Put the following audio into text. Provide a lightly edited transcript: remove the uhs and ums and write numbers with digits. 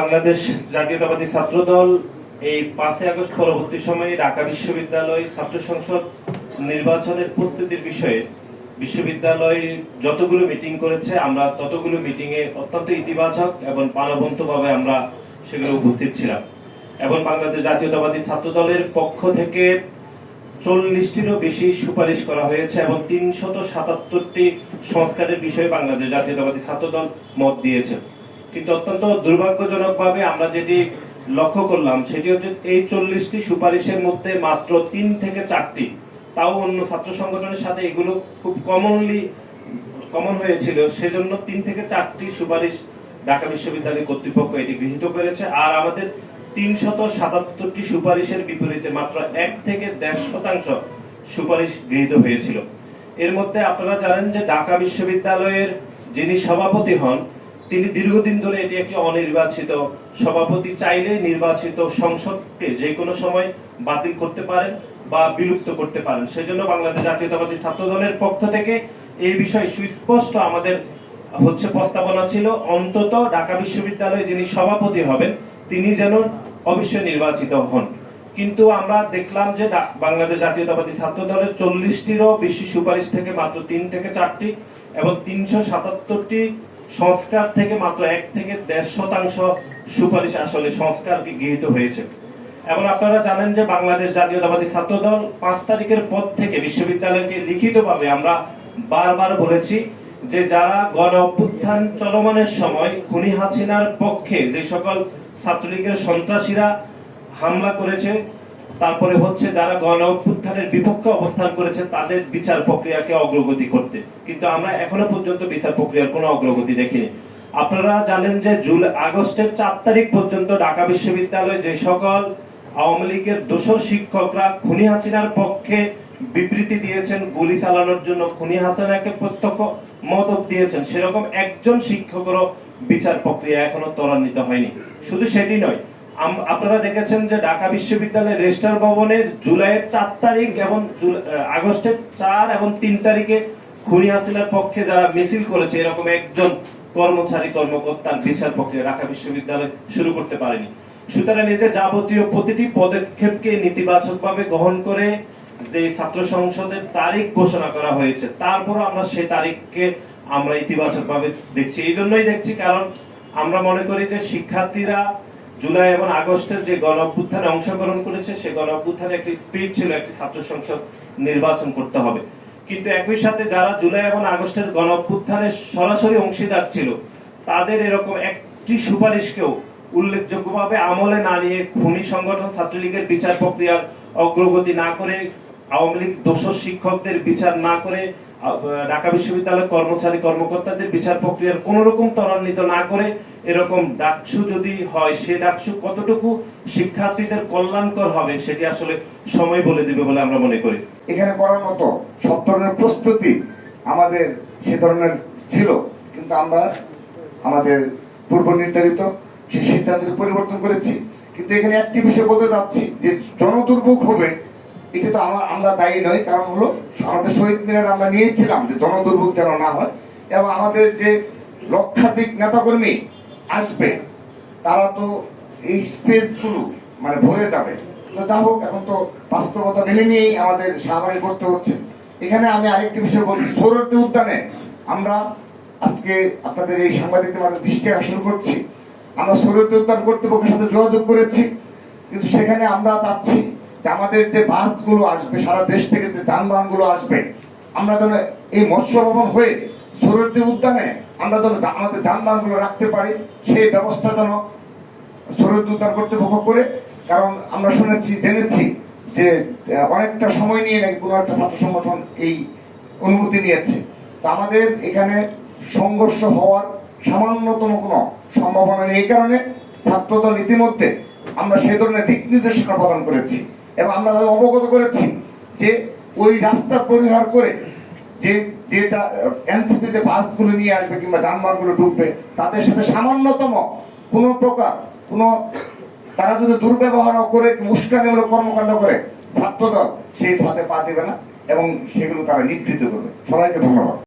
বাংলাদেশ জাতীয়তাবাদী ছাত্রদল এই 5 আগস্ট পরবর্তী সময়ে ঢাকা বিশ্ববিদ্যালয় ছাত্র সংসদ নির্বাচনের প্রস্তুতির বিষয়ে বিশ্ববিদ্যালয় যতগুলো মিটিং করেছে আমরা ততগুলো মিটিং এ অত্যন্ত ইতিবাচক এবং প্রাণবন্তভাবে আমরা সেগুলো উপস্থিত ছিলাম এবং বাংলাদেশ জাতীয়তাবাদী ছাত্রদলের পক্ষ থেকে 40টিরও বেশি সুপারিশ করা হয়েছে এবং 377টি সংস্কারের বিষয়ে বাংলাদেশ জাতীয়তাবাদী ছাত্রদল মত দিয়েছে। কিন্তু অত্যন্ত দুর্ভাগ্যজনকভাবে আমরা যেটি লক্ষ্য করলাম সেটি হচ্ছে এই 40টি সুপারিশের মধ্যে মাত্র 3 থেকে 4টি, তাও অন্য ছাত্র সংগঠনের সাথে এগুলো খুব কমন হয়েছিল, সেজন্য 3 থেকে 4টি সুপারিশ ঢাকা বিশ্ববিদ্যালয় কর্তৃপক্ষ এটি গৃহীত করেছে। আর আমাদের 377টি সুপারিশের বিপরীতে মাত্র 1 থেকে 1.5% সুপারিশ গৃহীত হয়েছিল। এর মধ্যে আপনারা জানেন যে ঢাকা বিশ্ববিদ্যালয়ের যিনি সভাপতি হন তিনি দীর্ঘদিন ধরে এটি একটি অনির্বাচিত সভাপতি, চাইলে নির্বাচিত সংসদকে যে কোনো সময় বাতিল করতে পারেন বা বিলুপ্ত করতে পারেন। সেজন্য বাংলাদেশ জাতীয়তাবাদী ছাত্রদলের পক্ষ থেকে এই বিষয়ে সুস্পষ্ট আমাদের প্রস্তাবনা ছিল, অন্তত ঢাকা বিশ্ববিদ্যালয়ে যিনি সভাপতি হবেন তিনি যেন অবশ্যই নির্বাচিত হন। কিন্তু আমরা দেখলাম যে বাংলাদেশ জাতীয়তাবাদী ছাত্রদলের 40টিরও বেশি সুপারিশ থেকে মাত্র 3 থেকে 4টি এবং 377টি সংস্কার থেকে মাত্র 1 থেকে 1.5% সুপারিশ আসলে সংস্কার গৃহীত হয়েছে। এবং আপনারা জানেন যে বাংলাদেশ জাতীয়তাবাদী ছাত্রদল 5 তারিখের পর থেকে বিশ্ববিদ্যালয়কে লিখিতভাবে আমরা বারবার বলেছি যে যারা গণ অভ্যুত্থান চলমানের সময় খুনি হাসিনার পক্ষে যে সকল ছাত্রলীগের সন্ত্রাসীরা হামলা করেছে, তারপরে যারা গণ অভ্যুত্থানের বিপক্ষে অবস্থান করেছে তাদের বিচার প্রক্রিয়াকে অগ্রগতি করতে, কিন্তু আমরা এখনো পর্যন্ত বিচার প্রক্রিয়ার কোনো অগ্রগতি দেখিনি। আপনারা জানেন যে আগস্টের 4 তারিখ পর্যন্ত ঢাকা বিশ্ববিদ্যালয়ে যে সকল আওয়ামী লীগের দোসর শিক্ষকরা খুনি হাসিনার পক্ষে বিবৃতি দিয়েছেন, গুলি চালানোর জন্য খুনি হাসিনাকে প্রত্যক্ষ মদত দিয়েছেন, সেরকম একজন শিক্ষকেরও বিচার প্রক্রিয়া এখনো ত্বরান্বিত হয়নি। শুধু সেটি নয়, আপনারা দেখেছেন যে ঢাকা বিশ্ববিদ্যালয়ের রেজিস্ট্রার ভবনের জুলাইয়ের 4 তারিখ এবং আগস্টের 4 এবং 3 তারিখে খুনি হাসিনার পক্ষে যারা মিছিল করেছে এরকম একজন কর্মকর্তার বিচার প্রক্রিয়া ঢাকা বিশ্ববিদ্যালয় শুরু করতে পারেনি। সুতরাং এই যে যাবতীয় প্রতিটি পদক্ষেপকে নেতিবাচকভাবে গ্রহণ করে যে ছাত্র সংসদের তারিখ ঘোষণা করা হয়েছে, তারপর আমরা সেই তারিখকে আমরা ইতিবাচকভাবে দেখছি। এই জন্যই দেখছি কারণ আমরা মনে করি যে শিক্ষার্থীরা জুলাই এবং আগস্টের যে গণ অভ্যুত্থানে অংশগ্রহণ করেছে সে গণ অভ্যুত্থানে একটি স্পিরিট ছিল, একটি ছাত্র সংসদ নির্বাচন করতে হবে। কিন্তু একই সাথে যারা জুলাই এবং আগস্টের গণ অভ্যুত্থানের সরাসরি অংশীদার ছিল তাদের এরকম একটি সুপারিশকেও উল্লেখযোগ্যভাবে আমলে না নিয়ে খুনি সংগঠন ছাত্রলীগের বিচার প্রক্রিয়ার অগ্রগতি না করে, আওয়ামী লীগ দোষর শিক্ষকদের বিচার না করে, ঢাকা বিশ্ববিদ্যালয়ের কর্মকর্তাদের বিচার প্রক্রিয়ার কোন রকম ত্বরান্বিত না করে এরকম ডাকসু যদি হয়, সে ডাকসু কতটুকু শিক্ষার্থীদের কল্যাণকর হবে সেটি আসলে সময় বলে দিবে বলে আমরা মনে করি। এখানে করার মতো সব ধরনের প্রস্তুতি আমাদের সে ধরনের ছিল, কিন্তু আমরা আমাদের পূর্ব নির্ধারিত সেই সিদ্ধান্তের পরিবর্তন করেছি। কিন্তু এখানে একটি বিষয় বলতে যাচ্ছি যে জনদুর্ভোগ হবে এটা তো আমরা দায়ী নয়, কারণ হলো আমাদের শহীদ মিনার আমরা নিয়েছিলাম যে জনদুর্ভোগ যেন না হয়, এবং আমাদের যে লক্ষাধিক নেতাকর্মী আসবে তারা তো এই স্পেসগুলো ভরে যাবে। তো যা হোক, এখন তো বাস্তবতা মেনে নিয়েই আমাদের শাহবাগে করতে হচ্ছে। এখানে আমি আরেকটি বিষয় বলছি, সোহরাওয়ার্দী উদ্যানে আমরা আজকে আপনাদের এই সাংবাদিকদের মাঝে দৃষ্টি আকর্ষণ করছি, আমরা সোহরাওয়ার্দী উদ্যান কর্তৃপক্ষের সাথে যোগাযোগ করেছি, কিন্তু সেখানে আমরা চাচ্ছি যে আমাদের যে বাসগুলো আসবে সারা দেশ থেকে যে যানবাহনগুলো আসবে, আমরা যেন এই মৎস্য ভবন হয়ে সোহরাওয়ার্দী উদ্যানে আমরা যেন আমাদের যানবাহনগুলো রাখতে পারি, সেই ব্যবস্থা যেন সোহরাওয়ার্দী উদ্যান কর্তৃপক্ষ করে। কারণ আমরা জেনেছি যে অনেকটা সময় নিয়ে নাকি কোনো একটা ছাত্র সংগঠন এই অনুমতি নিয়েছে। তো আমাদের এখানে সংঘর্ষ হওয়ার সামান্যতম কোনো সম্ভাবনা নেই। এই কারণে ছাত্রদল ইতিমধ্যে আমরা সেই ধরনের দিক নির্দেশনা প্রদান করেছি এবং আমরা অবগত করেছি যে ওই রাস্তা পরিহার করে যে এনসিপি যে বাসগুলো নিয়ে আসবে কিংবা যানবাহনগুলো ঢুকবে তাদের সাথে সামান্যতম কোনো প্রকার তারা যদি দুর্ব্যবহার করে, উস্কানিমূলক কর্মকাণ্ড করে, ছাত্রদল সেই পথে পা দেবে না এবং সেগুলো তারা নিবৃত্ত করবে। সবাইকে ধন্যবাদ।